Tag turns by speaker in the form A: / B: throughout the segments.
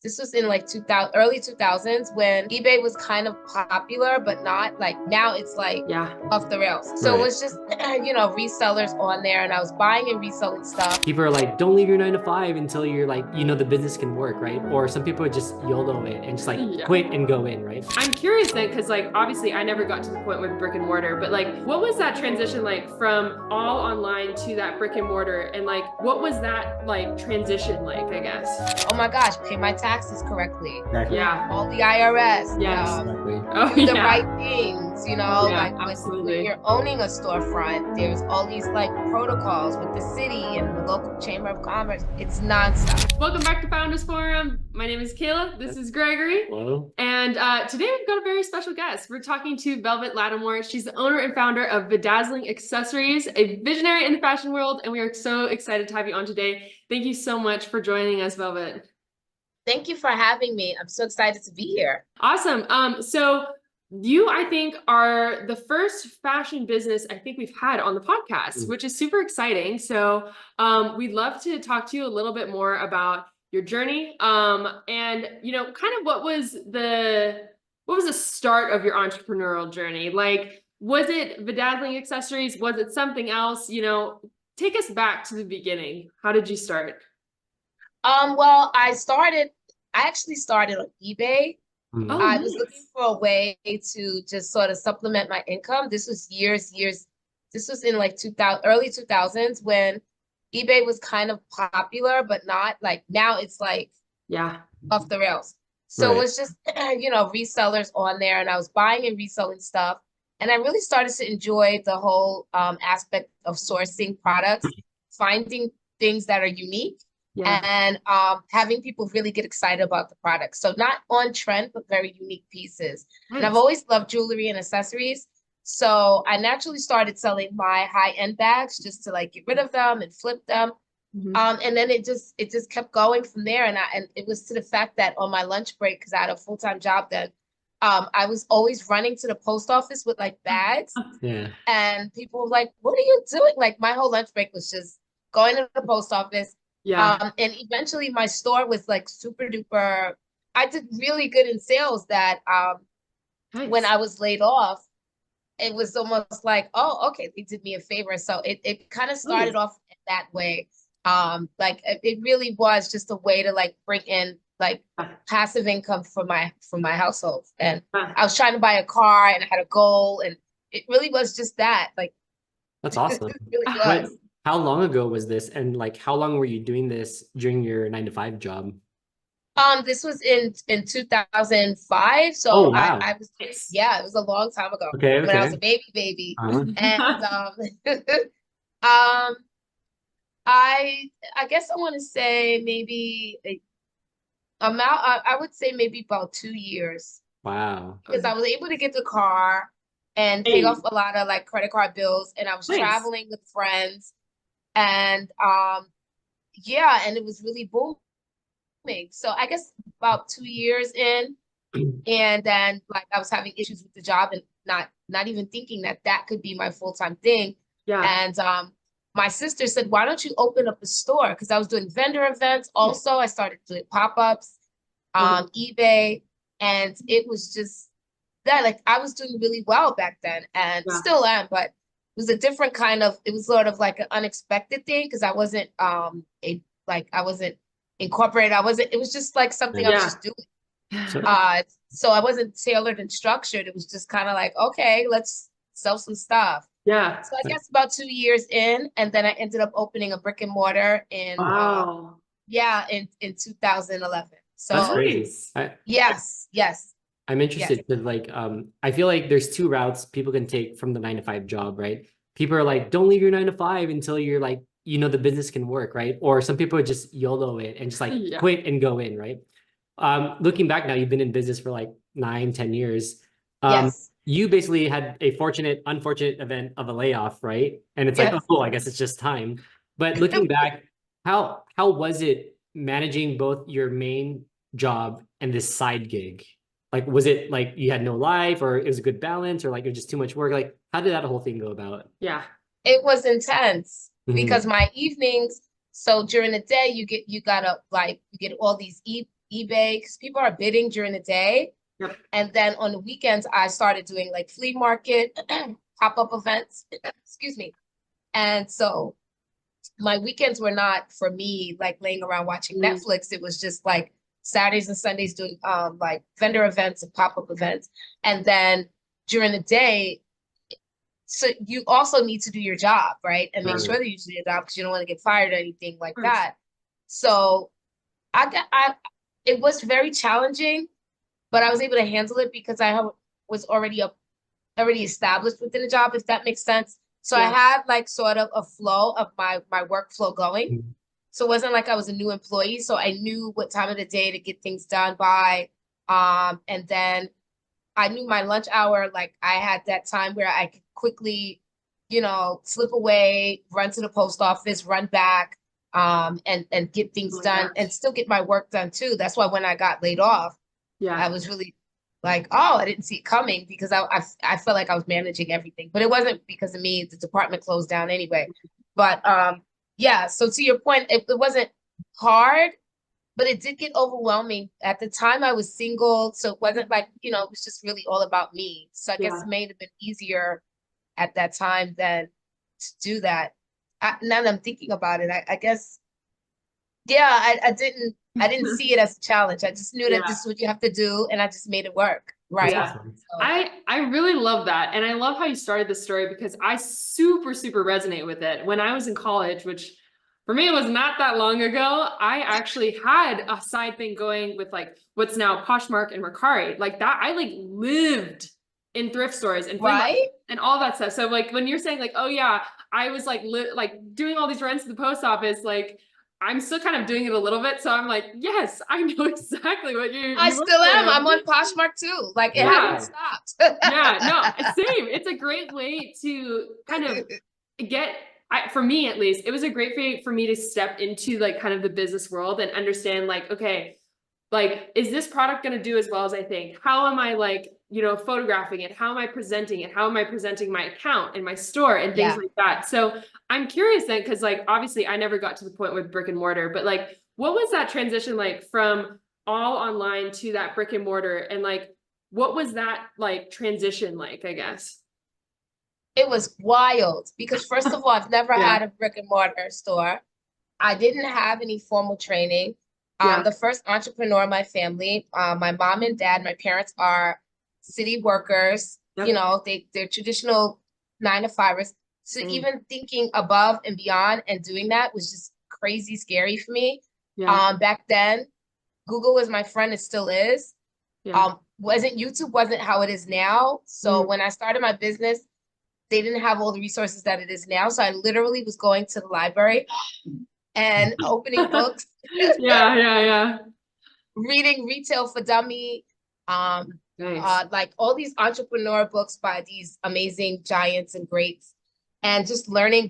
A: This was in like 2000, early 2000s when eBay was kind of popular, but not like now it's like
B: Yeah.
A: off the rails. So it
B: Right.
A: was just, resellers on there and I was buying and reselling stuff.
B: People are like, don't leave your 9 to 5 until you're like, the business can work, right? Or some people would just YOLO it and just like
C: Yeah.
B: quit and go in, right?
C: I'm curious then, because like obviously I never got to the point with brick and mortar, but like what was that transition like from all online to that brick and mortar? And like what was that like transition like, I guess?
A: Oh my gosh, pay my taxes correctly.
B: Exactly.
C: Yeah.
A: All the IRS.
C: Yes.
B: Exactly.
C: Oh
A: Do the
C: yeah.
A: right things,
C: Yeah,
A: like when
C: absolutely.
A: you're owning a storefront, there's all these like protocols with the city and the local chamber of commerce. It's nonstop.
C: Welcome back to Founders Forum. My name is Kayla. This is Gregory.
B: Hello.
C: And today we've got a very special guest. We're talking to Velvet Lattimore. She's the owner and founder of Vedazzling Accessories, a visionary in the fashion world. And we are so excited to have you on today. Thank you so much for joining us, Velvet.
A: Thank you for having me. I'm so excited to be here.
C: Awesome. So you, I think, are the first fashion business I think we've had on the podcast, which is super exciting. So we'd love to talk to you a little bit more about your journey, and kind of what was the start of your entrepreneurial journey? Like, was it Bedazzling Accessories? Was it something else? Take us back to the beginning. How did you start?
A: Well, I actually started on eBay.
C: Oh,
A: I was
C: nice.
A: looking for a way to just sort of supplement my income. This was years. This was in like 2000, early 2000s when eBay was kind of popular, but not like now it's like
C: Yeah.
A: off the rails. So it
B: Right.
A: was just, resellers on there and I was buying and reselling stuff. And I really started to enjoy the whole aspect of sourcing products, finding things that are unique
C: Yeah.
A: and having people really get excited about the product. So not on trend, but very unique pieces. And I've
C: Nice.
A: always loved jewelry and accessories. So I naturally started selling my high-end bags just to like get rid of them and flip them. And then it just kept going from there. And it was to the fact that on my lunch break, because I had a full-time job then, I was always running to the post office with like bags.
B: Yeah.
A: And people were like, what are you doing? Like my whole lunch break was just going to the post office.
C: Yeah.
A: And eventually my store was like super duper. I did really good in sales that
C: Nice.
A: when I was laid off, it was almost like, oh, okay, they did me a favor. So it kind of started
C: Nice.
A: off that way. Like it really was just a way to like bring in like passive income for my household. And I was trying to buy a car and I had a goal and it really was just that. Like
B: That's
A: it
B: awesome.
A: really
B: But
A: was.
B: how long ago was this? And like, how long were you doing this during your 9 to 5 job?
A: This was in 2005.
B: Oh,
A: So
B: wow.
A: I was, yeah, it was a long time ago
B: Okay.
A: when I was
B: Okay.
A: a baby.
B: Uh-huh.
A: And um I guess I want to say maybe I would say maybe about 2 years
B: Wow.
A: because I was able to get the car and pay
C: Hey,
A: off a lot of like credit card bills and I was
C: nice.
A: traveling with friends and yeah, and it was really booming. So I guess about 2 years in and then like I was having issues with the job and not even thinking that that could be my full-time thing.
C: Yeah.
A: And my sister said, why don't you open up a store? Because I was doing vendor events. Also, I started doing pop-ups, eBay, and it was just that like I was doing really well back then and
C: Yeah.
A: still am, but it was a different kind of, it was sort of like an unexpected thing because I wasn't I wasn't incorporated. It was just like something I was
C: Yeah.
A: just doing.
B: So,
A: So I wasn't tailored and structured. It was just kind of like, okay, let's sell some stuff.
C: Yeah.
A: So I guess about 2 years in, and then I ended up opening a brick and mortar in
C: Wow.
A: yeah, in 2011.
B: that's
A: So
B: crazy.
C: Nice.
A: yes.
B: I'm
A: Yes.
B: interested because like I feel like there's two routes people can take from the 9 to 5 job, right? People are like, don't leave your 9 to 5 until you're like, the business can work, right? Or some people just YOLO it and just like
C: Yeah.
B: quit and go in, right? Looking back now, you've been in business for like 9, 10 years.
A: Yes.
B: You basically had a unfortunate event of a layoff, right? And it's like, oh,
A: Yes.
B: cool, I guess it's just time. But looking back, how was it managing both your main job and this side gig? Like, was it like you had no life or it was a good balance or like it was just too much work? Like, how did that whole thing go about?
C: Yeah.
A: It was intense
B: Mhm.
A: because my evenings, so during the day you get all these eBay, because people are bidding during the day.
C: Yep.
A: And then on the weekends, I started doing like flea market, pop-up events, excuse me. And so my weekends were not for me like laying around watching Netflix. It was just like Saturdays and Sundays doing like vendor events and pop-up events. And then during the day, so you also need to do your job, right? And make sure that you do your job because you don't want to get fired or anything like that. So it was very challenging, but I was able to handle it because was already established within the job, if that makes sense. So I had like sort of a flow of my workflow going. So it wasn't like I was a new employee. So I knew what time of the day to get things done by. And then I knew my lunch hour, like I had that time where I could quickly, slip away, run to the post office, run back, and get things done and still get my work done too. That's why when I got laid off, I was really like, oh, I didn't see it coming because I felt like I was managing everything, but it wasn't because of me. The department closed down anyway. But yeah, so to your point, it wasn't hard, but it did get overwhelming. At the time I was single, so it wasn't like, it was just really all about me. So I guess it may have been easier at that time than to do that. Now that I'm thinking about it, I guess, I didn't see it as a challenge. I just knew that this is what you have to do, and I just made it work. Right.
C: Yeah.
A: So.
C: I really love that. And I love how you started this story because I super, super resonate with it. When I was in college, which for me, it was not that long ago, I actually had a side thing going with like what's now Poshmark and Mercari. Like that, I like lived in thrift stores and and all that stuff. So like when you're saying like, oh yeah, I was like doing all these runs to the post office, like I'm still kind of doing it a little bit. So I'm like, yes, I know exactly what
A: I still am. I'm on Poshmark too. Like it hasn't stopped.
C: Yeah, no, same. It's a great way to kind of get, for me at least, it was a great way for me to step into like kind of the business world and understand like, okay, like, is this product going to do as well as I think? How am I like, photographing it? How am I presenting it? How am I presenting my account and my store and things like that? So I'm curious then, because like, obviously I never got to the point with brick and mortar, but like, what was that transition like from all online to that brick and mortar? And like, what was that like transition like, I guess?
A: It was wild because first of all, I've never had a brick and mortar store. I didn't have any formal training. The first entrepreneur in my family, my mom and dad, my parents are city workers. They're traditional 9-to-5ers. So even thinking above and beyond and doing that was just crazy scary for me. Back then, Google was my friend. It still is. YouTube wasn't how it is now. So when I started my business, they didn't have all the resources that it is now. So I literally was going to the library and opening books. Reading Retail for Dummy. Like all these entrepreneur books by these amazing giants and greats, and just learning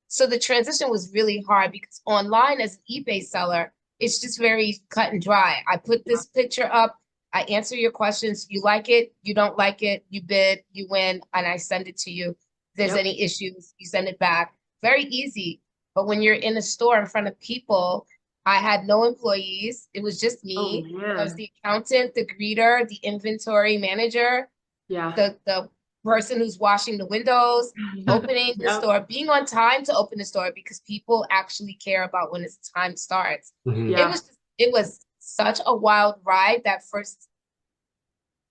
A: so the transition was really hard because online as an eBay seller, it's just very cut and dry. I put this picture up, I answer your questions, you like it, you don't like it, you bid, you win, and I send it to you. If there's any issues, you send it back. Very easy. But when you're in a store in front of people, I had no employees. It was just me. I was the accountant, the greeter, the inventory manager, the person who's washing the windows, opening the store, being on time to open the store because people actually care about when it's time starts. It was such a wild ride that first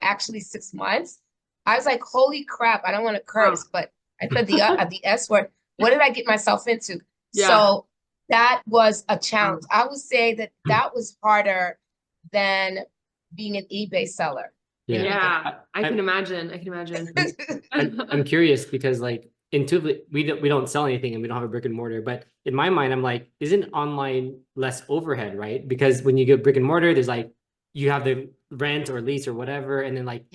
A: actually 6 months. I was like, holy crap, I don't want to curse, but I said the S word. What did I get myself into? So that was a challenge. I would say that was harder than being an eBay seller.
C: I can imagine.
B: I'm curious because like intuitively we don't sell anything and we don't have a brick and mortar, but in my mind I'm like, isn't online less overhead, right? Because when you go brick and mortar, there's like you have the rent or lease or whatever, and then like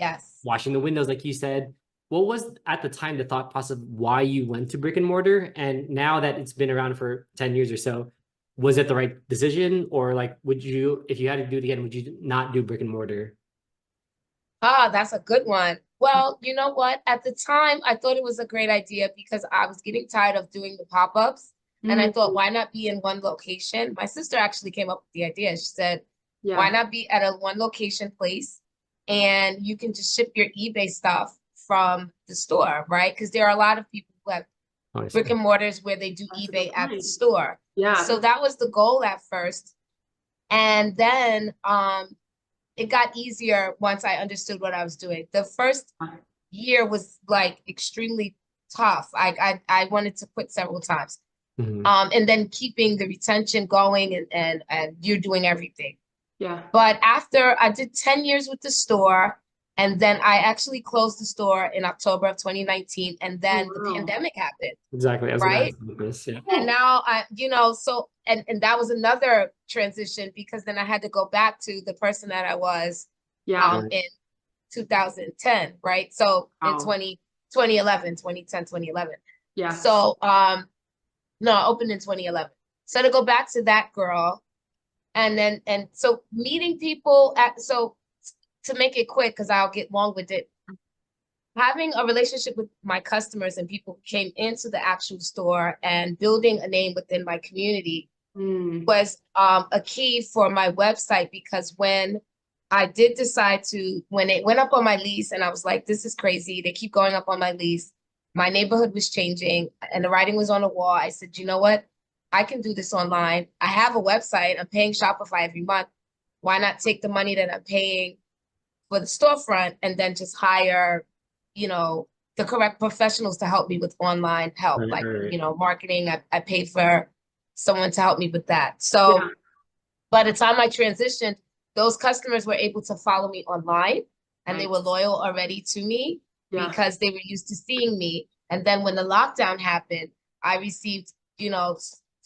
B: washing the windows, like you said. What was at the time the thought process of why you went to brick and mortar? And now that it's been around for 10 years or so, was it the right decision? Or like, would you, if you had to do it again, would you not do brick and mortar?
A: That's a good one. Well, you know what? At the time, I thought it was a great idea because I was getting tired of doing the pop-ups. And I thought, why not be in one location? My sister actually came up with the idea. She said, why not be at a one location place and you can just ship your eBay stuff from the store, right? Because there are a lot of people who have brick and mortars where they do eBay at the store.
C: Yeah.
A: So that was the goal at first. And then it got easier once I understood what I was doing. The first year was like extremely tough. I wanted to quit several times. And then keeping the retention going and you're doing everything.
C: Yeah.
A: But after I did 10 years with the store, and then I actually closed the store in October of 2019, and then the pandemic happened.
B: Exactly. I was
A: right?
B: this, yeah.
A: And now so and that was another transition because then I had to go back to the person that I was in 2010, right? So in 2011, 2010, 2011.
C: Yeah.
A: So no, I opened in 2011. So to go back to that girl, and so meeting people so to make it quick, because I'll get long with it, having a relationship with my customers and people who came into the actual store and building a name within my community was a key for my website, because when I did decide when it went up on my lease and I was like, this is crazy, they keep going up on my lease, my neighborhood was changing and the writing was on the wall. I said, you know what? I can do this online. I have a website. I'm paying Shopify every month. Why not take the money that I'm paying for the storefront and then just hire, the correct professionals to help me with online help, marketing. I paid for someone to help me with that. So by the time I transitioned, those customers were able to follow me online and they were loyal already to me because they were used to seeing me. And then when the lockdown happened, I received,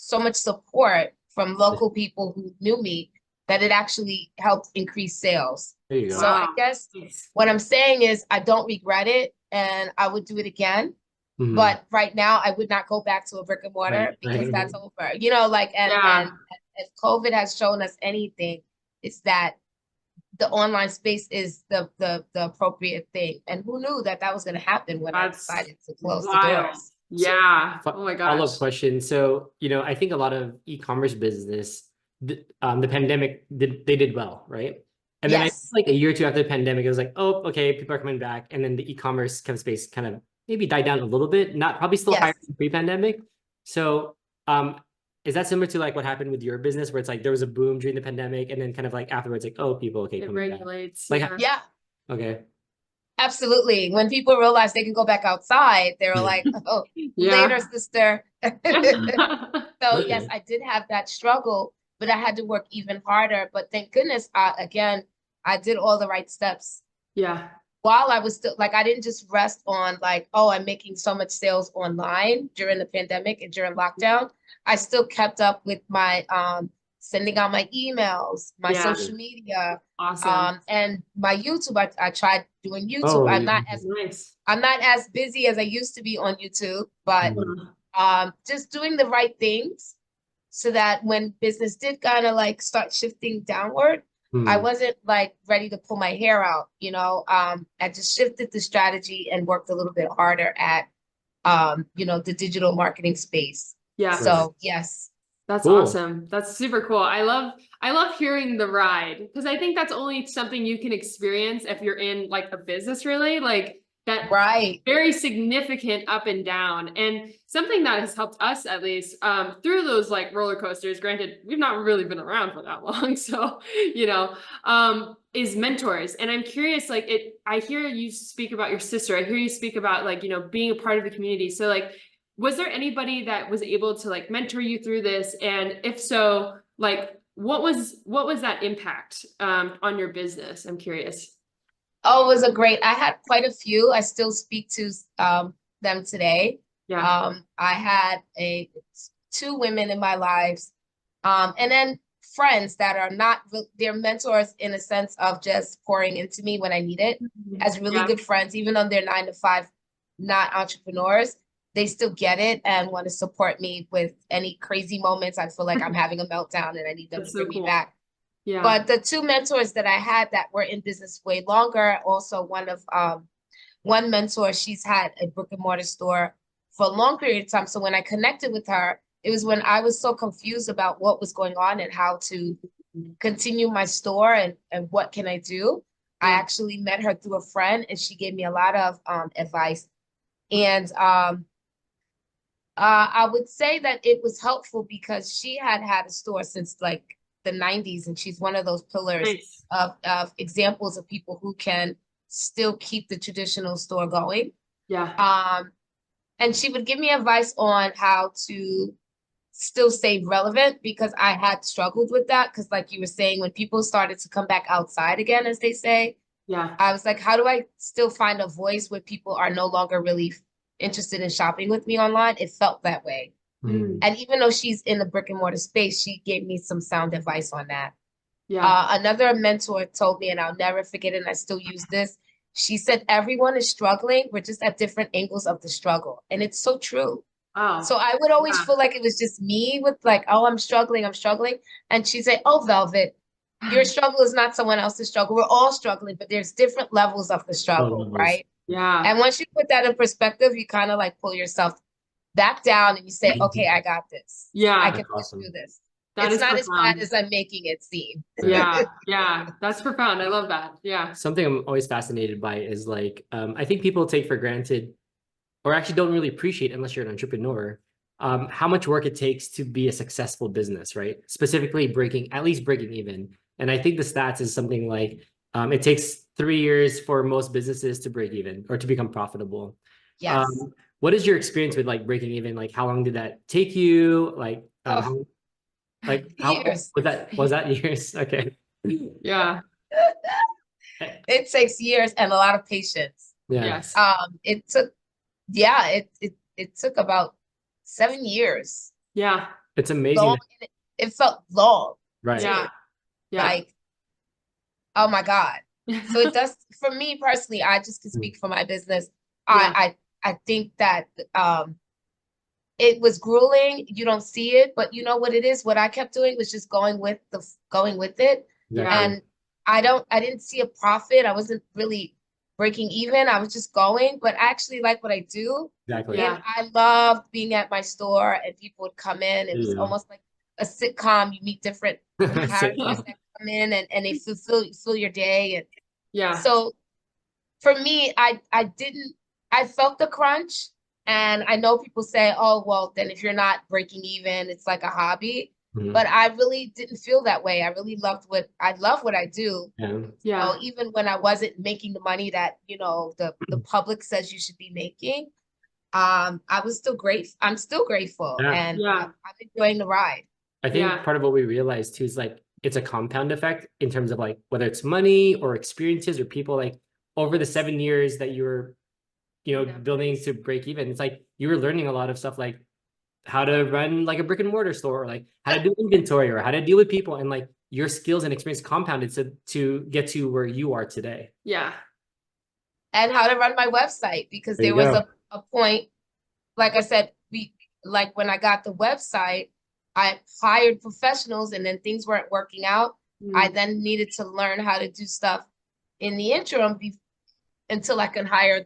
A: so much support from local people who knew me that it actually helped increase sales.
B: There you go.
A: So I guess what I'm saying is I don't regret it and I would do it again. But right now I would not go back to a brick and mortar because that's over, and if COVID has shown us anything, it's that the online space is the appropriate thing. And who knew that was going to happen when I decided to close the doors.
C: Yeah. Oh my gosh.
B: Follow-up question. So, I think a lot of e-commerce business, the pandemic they did well, right? And then I think like a year or two after the pandemic, it was like, oh, okay, people are coming back. And then the e-commerce kind of space kind of maybe died down a little bit, not probably still higher than pre-pandemic. So is that similar to like what happened with your business where it's like there was a boom during the pandemic and then kind of like afterwards, like, oh, people, okay,
C: it regulates.
B: Like,
A: okay. Absolutely. When people realize they can go back outside, they were like, oh, later, sister. So yes, I did have that struggle, but I had to work even harder. But thank goodness, again, I did all the right steps.
C: Yeah.
A: While I was still like, I didn't just rest on like, oh, I'm making so much sales online during the pandemic and during lockdown. I still kept up with my sending out my emails, my social media, and my YouTube. I tried doing YouTube. I'm not as busy as I used to be on YouTube, but just doing the right things so that when business did kind of like start shifting downward, I wasn't like ready to pull my hair out, I just shifted the strategy and worked a little bit harder at, the digital marketing space.
C: Yeah.
A: So yes.
C: That's awesome. That's super cool. I love hearing the ride because I think that's only something you can experience if you're in like a business, really like that very significant up and down. And something that has helped us at least through those like roller coasters, granted, we've not really been around for that long. So, is mentors. And I'm curious, like I hear you speak about your sister. I hear you speak about like, being a part of the community. So like, was there anybody that was able to like mentor you through this? And if so, like, what was that impact on your business? I'm curious.
A: Oh, it was I had quite a few. I still speak to them today. Yeah. I had two women in my lives. And then friends that are not, they're mentors in a sense of just pouring into me when I need it as really good friends, even though they're 9 to 5, not entrepreneurs. They still get it and want to support me with any crazy moments. I feel like I'm having a meltdown and I need them to bring me back. Yeah. But the two mentors that I had that were in business way longer, also one mentor, she's had a brick and mortar store for a long period of time. So when I connected with her, it was when I was so confused about what was going on and how to continue my store and what can I do. I actually met her through a friend and she gave me a lot of advice. And I would say that it was helpful because she had had a store since like the 90s, and she's one of those pillars
C: Nice.
A: of examples of people who can still keep the traditional store going.
C: Yeah.
A: And she would give me advice on how to still stay relevant, because I had struggled with that. Because like you were saying, when people started to come back outside again, as they say,
C: Yeah.
A: I was like, how do I still find a voice where people are no longer really interested in shopping with me online? It felt that way.
C: Mm.
A: And even though she's in the brick and mortar space, she gave me some sound advice on that.
C: Yeah.
A: Another mentor told me, and I'll never forget it, and I still use this. She said, everyone is struggling. We're just at different angles of the struggle. And it's so true.
C: Wow.
A: So I would always
C: Yeah.
A: feel like it was just me with like, oh, I'm struggling. And she'd say, oh, Velvet, your struggle is not someone else's struggle. We're all struggling, but there's different levels of the struggle, right?
C: Yeah.
A: And once you put that in perspective, you kind of like pull yourself back down and you say, okay, I got this.
C: Yeah.
A: I can
B: That's awesome.
A: push through this.
C: That
A: It's
C: is
A: not as
C: profound.
A: bad as I'm making it seem.
C: Yeah. Yeah. That's profound. I love that. Yeah.
B: Something I'm always fascinated by is like, I think people take for granted, or actually don't really appreciate unless you're an entrepreneur, how much work it takes to be a successful business, right? Specifically at least breaking even. And I think the stats is something like, it takes 3 years for most businesses to break even or to become profitable.
A: Yes.
B: What is your experience with like breaking even? Like, how long did that take you? Like, how
A: Years.
B: was that years? Okay.
C: Yeah.
A: It takes years and a lot of patience.
B: Yeah.
C: Yes.
A: It took about 7 years.
C: Yeah.
B: It's amazing.
A: Long, it felt long.
B: Right.
C: Yeah. Yeah.
A: Like, oh my God. So it does, for me personally, I just can speak for my business.
C: Yeah.
A: I think that it was grueling. You don't see it, but you know what it is? What I kept doing was just going with it.
C: Yeah.
A: And I didn't see a profit. I wasn't really breaking even. I was just going, but I actually like what I do.
B: Exactly.
C: Yeah.
A: And I loved being at my store and people would come in. It was almost like a sitcom. You meet different characters that come in and they fill your day. And
C: Yeah.
A: so for me, I felt the crunch. And I know people say, oh, well, then if you're not breaking even, it's like a hobby. But I really didn't feel that way. I really love what I do.
C: Yeah.
A: So even when I wasn't making the money that, the public says you should be making, I was still grateful. I'm still grateful.
B: Yeah.
A: And
C: Yeah.
A: I'm enjoying the ride.
B: I think
C: Yeah.
B: part of what we realized too is like it's a compound effect in terms of like whether it's money or experiences or people, like over the 7 years that you were, building to break even. It's like you were learning a lot of stuff, like how to run like a brick and mortar store, or like how to do inventory or how to deal with people, and like your skills and experience compounded to get to where you are today.
C: Yeah.
A: And how to run my website, because there was a point, like I said, when I got the website, I hired professionals and then things weren't working out. I then needed to learn how to do stuff in the interim until I can hire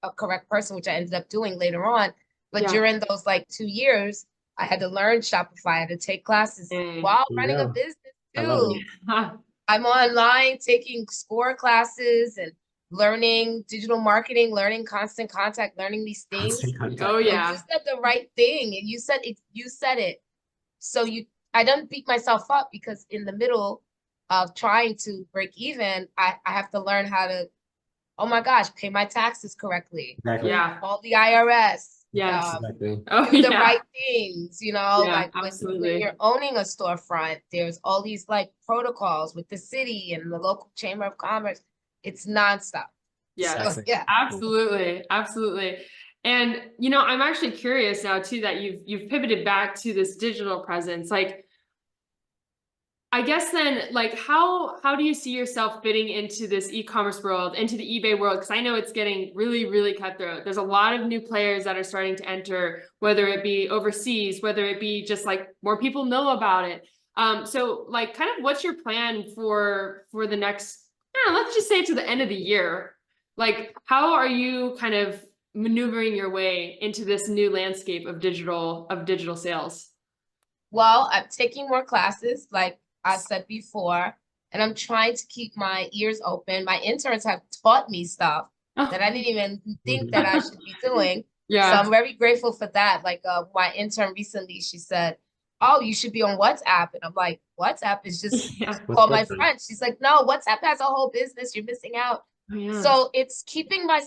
A: a correct person, which I ended up doing later on. But during those like 2 years, I had to learn Shopify. I had to take classes while running a business too. I'm online taking score classes and learning digital marketing, learning constant contact, learning these things.
C: Oh yeah.
A: And you said the right thing, and you said it. So I don't beat myself up, because in the middle of trying to break even, I have to learn how to, oh my gosh, pay my taxes correctly.
B: Exactly.
C: Yeah.
A: Call the IRS.
C: Yes.
B: Exactly.
C: Oh,
A: Do the
C: yeah.
A: right things, like
C: absolutely.
A: when you're owning a storefront, there's all these like protocols with the city and the local chamber of commerce. It's nonstop.
C: Yes.
A: So, yeah.
C: Absolutely. Absolutely. And, I'm actually curious now too, that you've pivoted back to this digital presence. Like, I guess then, like, how do you see yourself fitting into this e-commerce world, into the eBay world? Because I know it's getting really, really cutthroat. There's a lot of new players that are starting to enter, whether it be overseas, whether it be just like more people know about it. So like, kind of what's your plan for the next, let's just say to the end of the year? Like, how are you kind of maneuvering your way into this new landscape of digital sales?
A: Well, I'm taking more classes, like I said before, and I'm trying to keep my ears open. My interns have taught me stuff that I didn't even think that I should be doing. So
C: Yeah.
A: I'm very grateful for that. Like my intern recently, she said, "Oh, you should be on WhatsApp." And I'm like, "WhatsApp is just
C: Yeah.
A: call my
B: WhatsApp?
A: friend." She's like, "No, WhatsApp has a whole business. You're missing out."
C: Oh, yeah.
A: So it's keeping my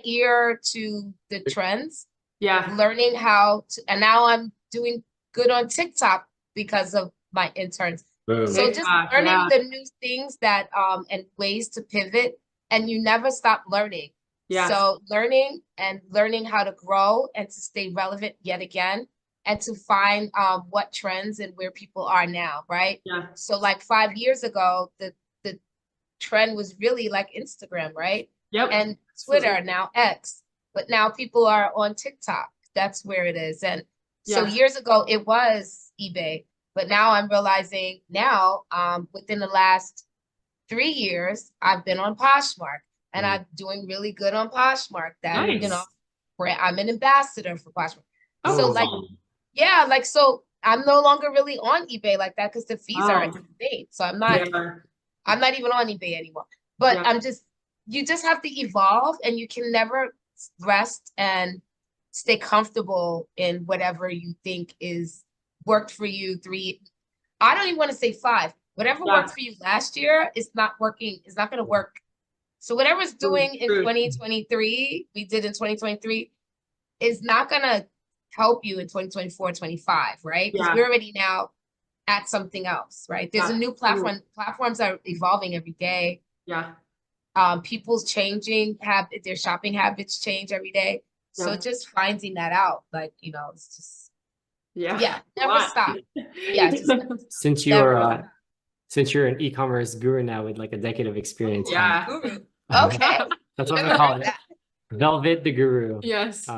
A: ear to the trends,
C: Yeah.
A: learning how to, and now I'm doing good on TikTok because of my interns.
B: Boom.
A: So just
C: TikTok,
A: learning
C: yeah.
A: the new things that and ways to pivot, and you never stop learning.
C: Yes.
A: So learning how to grow and to stay relevant yet again, and to find what trends and where people are now, right?
C: Yeah.
A: So like 5 years ago, the trend was really like Instagram, right?
C: Yep.
A: And Twitter, now X, but now people are on TikTok. That's where it is. And so
C: Yes.
A: years ago it was eBay, but now I'm realizing now, within the last 3 years, I've been on Poshmark, and I'm doing really good on Poshmark. That, you know,
C: Nice.
A: where I'm an ambassador for Poshmark.
C: Oh,
A: So like,
C: cool.
A: yeah, like, so I'm no longer really on eBay like that because the fees are
C: Oh.
A: insane. So I'm
C: Yeah.
A: not even on eBay anymore. But
C: Yeah.
A: you just have to evolve, and you can never rest and stay comfortable in whatever you think is worked for you I don't even want to say 5. Whatever
C: Yeah.
A: worked for you last year is not working, is not going to work. So whatever's doing in
C: True.
A: 2023, we did in 2023, is not going to help you in 2024, 25, right? Because
C: Yeah.
A: we're already now at something else, right? There's
C: Yeah.
A: a new platform. Platforms are evolving every day.
C: Yeah.
A: People's changing their shopping habits change every day. So
C: Yeah.
A: just finding that out, like, you know, it's just,
C: Yeah.
A: never stop. Yeah, just
B: Since
A: never
B: you're
A: stop.
B: since you're an e-commerce guru now with like a decade of experience,
C: Yeah.
A: Guru. Okay.
B: that's what
A: Never
B: we call
A: heard
B: it.
A: that.
B: Velvet the Guru.
C: Yes.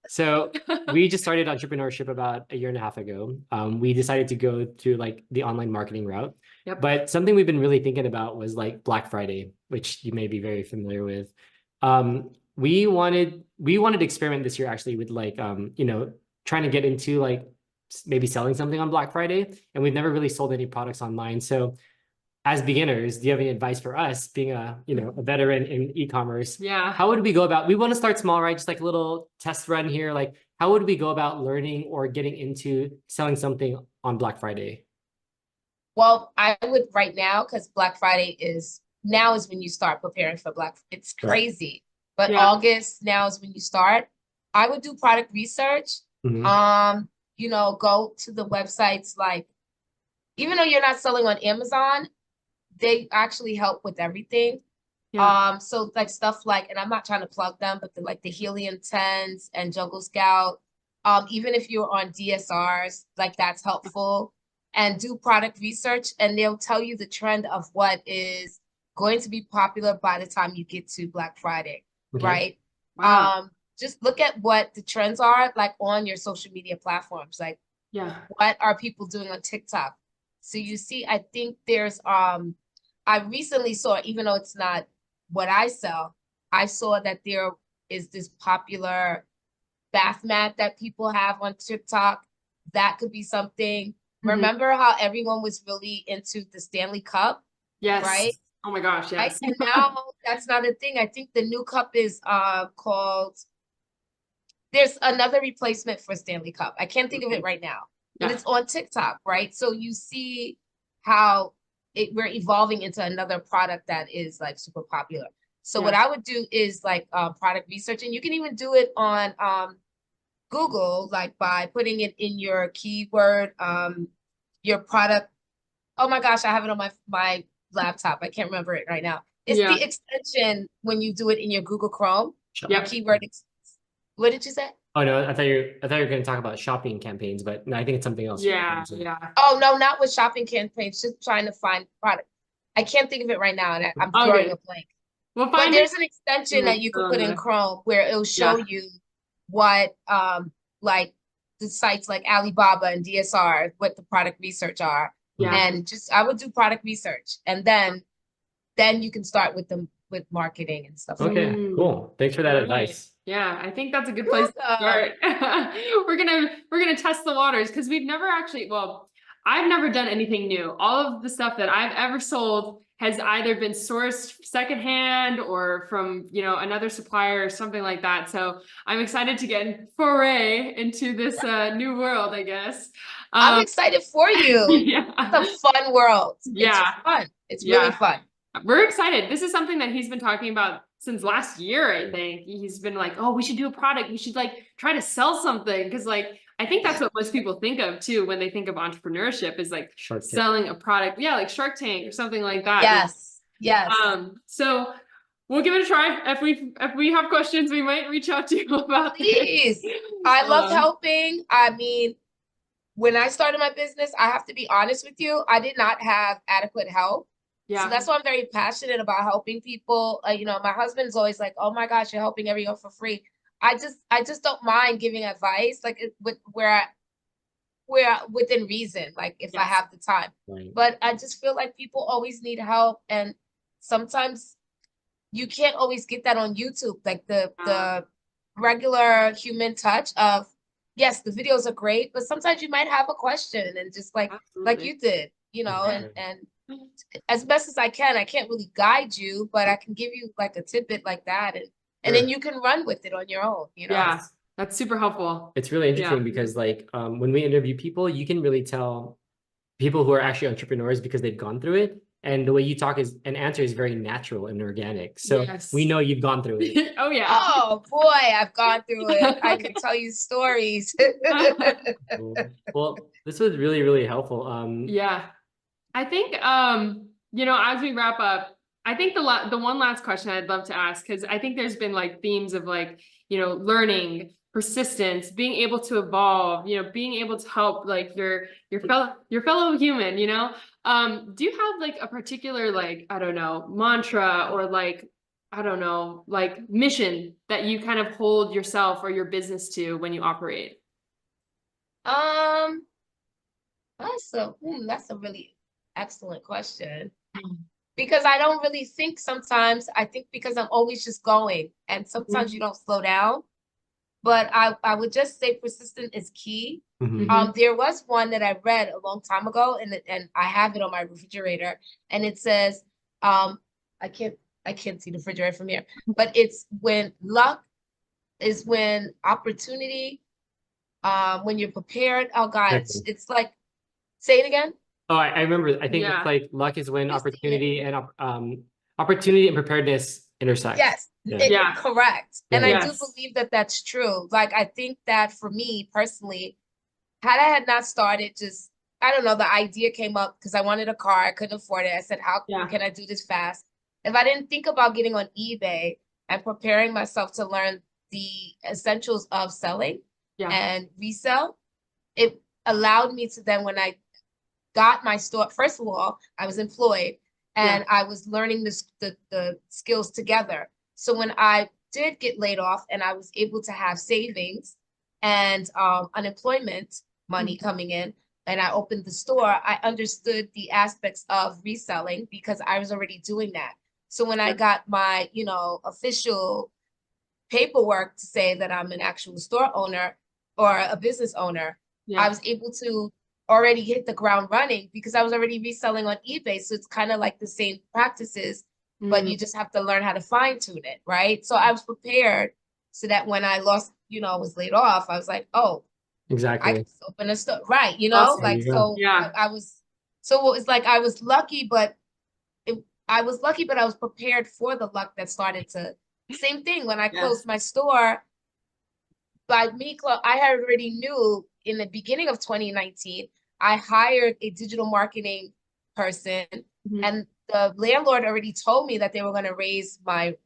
B: So we just started entrepreneurship about a year and a half ago. We decided to go to like the online marketing route.
C: Yep.
B: But something we've been really thinking about was like Black Friday, which you may be very familiar with. We wanted to experiment this year actually with like you know, trying to get into like maybe selling something on Black Friday, and we've never really sold any products online. So as beginners, do you have any advice for us being a veteran in e-commerce?
C: Yeah.
B: How would we go about, we want to start small, right? Just like a little test run here. Like, how would we go about learning or getting into selling something on Black Friday?
A: Well, I would right now, because Black Friday is when you start preparing for it's crazy. But
C: Yeah.
A: August now is when you start. I would do product research. You know, go to the websites, like, even though you're not selling on Amazon, they actually help with everything.
C: Yeah.
A: So like stuff like, and I'm not trying to plug them, but like the Helium 10s and Jungle Scout, even if you're on DSRs, like that's helpful. And do product research, and they'll tell you the trend of what is going to be popular by the time you get to Black Friday, right?
C: Wow.
A: Just look at what the trends are like on your social media platforms. Like,
C: Yeah.
A: what are people doing on TikTok? So you see, I think there's I recently saw, even though it's not what I sell, I saw that there is this popular bath mat that people have on TikTok. That could be something. Remember how everyone was really into the Stanley Cup?
C: Yes.
A: Right?
C: Oh my gosh,
A: Right?
C: yes.
A: And now that's not a thing. I think the new cup is called, there's another replacement for Stanley Cup. I can't think of it right now, but it's on TikTok, right? So you see how we're evolving into another product that is like super popular. So what I would do is like product research, and you can even do it on Google, like by putting it in your keyword, your product. Oh my gosh, I have it on my laptop. I can't remember it right now. It's the extension when you do it in your Google Chrome. Your keyword. What did you say?
B: Oh no, I thought you were going to talk about shopping campaigns, but no, I think it's something else.
C: Yeah.
A: Oh no, not with shopping campaigns. Just trying to find product. I can't think of it right now, and I'm throwing a blank. But there's an extension that you can put in Chrome where it'll show you what like the sites like Alibaba and DSR, what the product research are. And just I would do product research, and then you can start with with marketing and stuff.
B: Okay, cool. Thanks for that
C: All right.
B: advice.
C: Yeah, I think that's a good
A: You're
C: place to
A: welcome.
C: start. We're gonna test the waters because we've never actually, well, I've never done anything new. All of the stuff that I've ever sold has either been sourced secondhand or from, you know, another supplier or something like that. So I'm excited to get foray into this new world, I guess.
A: I'm excited for you.
C: Yeah.
A: It's a fun world.
C: Yeah.
A: It's fun. It's
C: Yeah.
A: really fun.
C: We're excited. This is something that he's been talking about since last year, I think. He's been like, oh, we should do a product. We should like try to sell something. Because like, I think that's what most people think of too when they think of entrepreneurship is like
B: Shark Tank.
C: selling a product. Yeah, like Shark Tank or something like that.
A: Yes. Yes.
C: So we'll give it a try. If we have questions, we might reach out to you about
A: Please.
C: this.
A: I love helping. I mean, when I started my business, I have to be honest with you, I did not have adequate help.
C: Yeah.
A: So that's why I'm very passionate about helping people. You know, my husband's always like, "Oh my gosh, you're helping everyone for free." I just don't mind giving advice, like where within reason, like if I
C: Yes.
A: have the time.
B: Right.
A: But I just feel like people always need help, and sometimes you can't always get that on YouTube, like the regular human touch of, yes, the videos are great, but sometimes you might have a question and just like
C: Absolutely.
A: you did, you know,
B: Exactly.
A: and as best as I can't really guide you, but I can give you like a tidbit like that, and then you can run with it on your own, you know.
C: Yeah, that's super helpful.
B: It's really interesting
C: Yeah.
B: because like when we interview people, you can really tell people who are actually entrepreneurs because they've gone through it. And the way you talk is and answer is very natural and organic. So
C: Yes.
B: we know you've gone through it.
C: Oh yeah.
A: Oh boy, I've gone through it. I can tell you stories.
B: Cool. Well, this was really, really helpful.
C: Yeah. I think you know, as we wrap up, I think the one last question I'd love to ask, because I think there's been like themes of like, you know, learning, persistence, being able to evolve, you know, being able to help like your fellow human, you know. Do you have like a particular like, I don't know, mantra or like, I don't know, like mission that you kind of hold yourself or your business to when you operate?
A: That's a really excellent question. Because I don't really think sometimes, I think because I'm always just going, and sometimes you don't slow down. But I would just say persistent is key.
B: Mhm.
A: There was one that I read a long time ago, and I have it on my refrigerator, and it says, I can't see the refrigerator from here, but it's when luck is when opportunity, when you're prepared. Oh God, it's like, say it again.
B: Oh, I remember. I think
C: Yeah.
B: it's like luck is when
A: Just
B: opportunity and opportunity and preparedness intersect.
A: Yes,
C: Yeah.
A: correct. And
B: Yeah.
A: I do
C: Yes.
A: believe that that's true. Like, I think that for me personally, had I had not started, just, I don't know, the idea came up because I wanted a car. I couldn't afford it. I said, how can I do this fast? If I didn't think about getting on eBay and preparing myself to learn the essentials of selling and resell, it allowed me to then, when I got my store, first of all, I was employed and I was learning the skills together. So when I did get laid off and I was able to have savings and unemployment money coming in, and I opened the store, I understood the aspects of reselling because I was already doing that. So when I got my, you know, official paperwork to say that I'm an actual store owner or a business owner, I was able to already hit the ground running because I was already reselling on eBay. So it's kind of like the same practices, but you just have to learn how to fine tune it, right? So I was prepared so that when I lost, you know, was laid off, I was like, oh,
B: Exactly.
A: I can open a store, right? You know,
C: Awesome.
A: like, so so it was like I was lucky, but I was prepared for the luck that started to. Same thing when I closed my store. By me, I had already knew in the beginning of 2019, I hired a digital marketing person, and the landlord already told me that they were going to raise my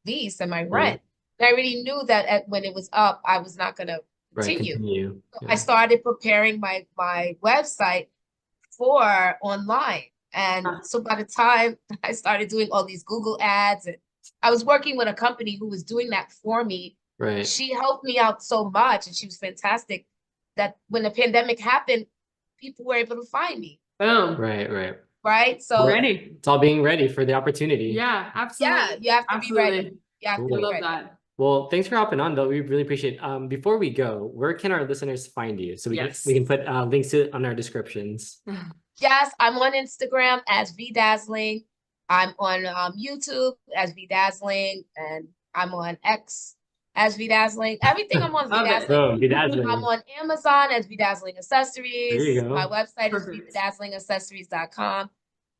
A: lease and my rent. And I already knew that when it was up, I was not going to continue. So I started preparing my website for online. And so by the time I started doing all these Google ads, and I was working with a company who was doing that for me. She helped me out so much, and she was fantastic, that when the pandemic happened, people were able to find me.
C: Boom.
B: Right.
A: right? So
C: Ready.
B: It's all being ready for the opportunity.
C: Yeah, absolutely.
A: yeah, you have to be ready.
C: Absolutely.
A: You have to
C: I
A: be
C: love
A: ready.
C: that.
B: Well, thanks for hopping on, though. We really appreciate it. Before we go, where can our listeners find you? So we can put links to it on our descriptions.
A: Yes, I'm on Instagram as Vedazzling. I'm on YouTube as Vedazzling, and I'm on X as Vedazzling. Everything I'm on
C: Love it.
A: Vedazzling.
B: Oh, Vedazzling.
A: I'm on Amazon as Vedazzling
B: There you
A: Accessories.
B: go.
A: My website
C: Perfect.
A: is vedazzlingaccessories.com.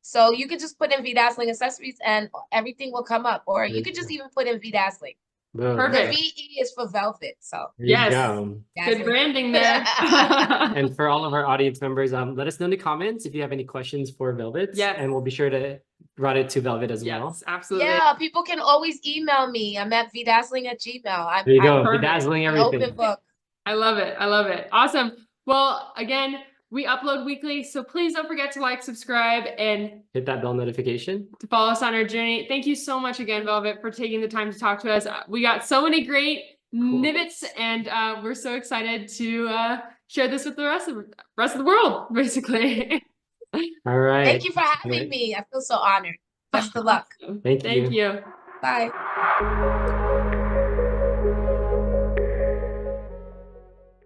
A: So you can just put in Vedazzling Accessories and everything will come up. Or you could just even put in Vedazzling.
B: Boom.
A: The
C: Perfect.
A: VE is for velvet. So
B: There you
C: Yes.
B: go.
C: Good
A: Vedazzling.
C: branding there.
B: And for all of our audience members, let us know in the comments if you have any questions for Velvet.
C: Yes.
B: And we'll be sure to route it to Velvet as well.
C: Yes, absolutely.
A: Yeah, people can always email me. I'm at vedazzling@gmail.com.
B: There you go.
C: Perfect.
B: Bedazzling
A: I'm
B: everything.
A: open book.
C: I love it. I love it. Awesome. Well, again, we upload weekly, so please don't forget to like, subscribe, and
B: Hit that bell notification.
C: to follow us on our journey. Thank you so much again, Velvet, for taking the time to talk to us. We got so many great nibbits, and we're so excited to share this with the rest of the world, basically.
B: All right.
A: Thank you for having me. I feel so honored. Best of luck.
B: Thank you.
C: Thank you.
A: Bye.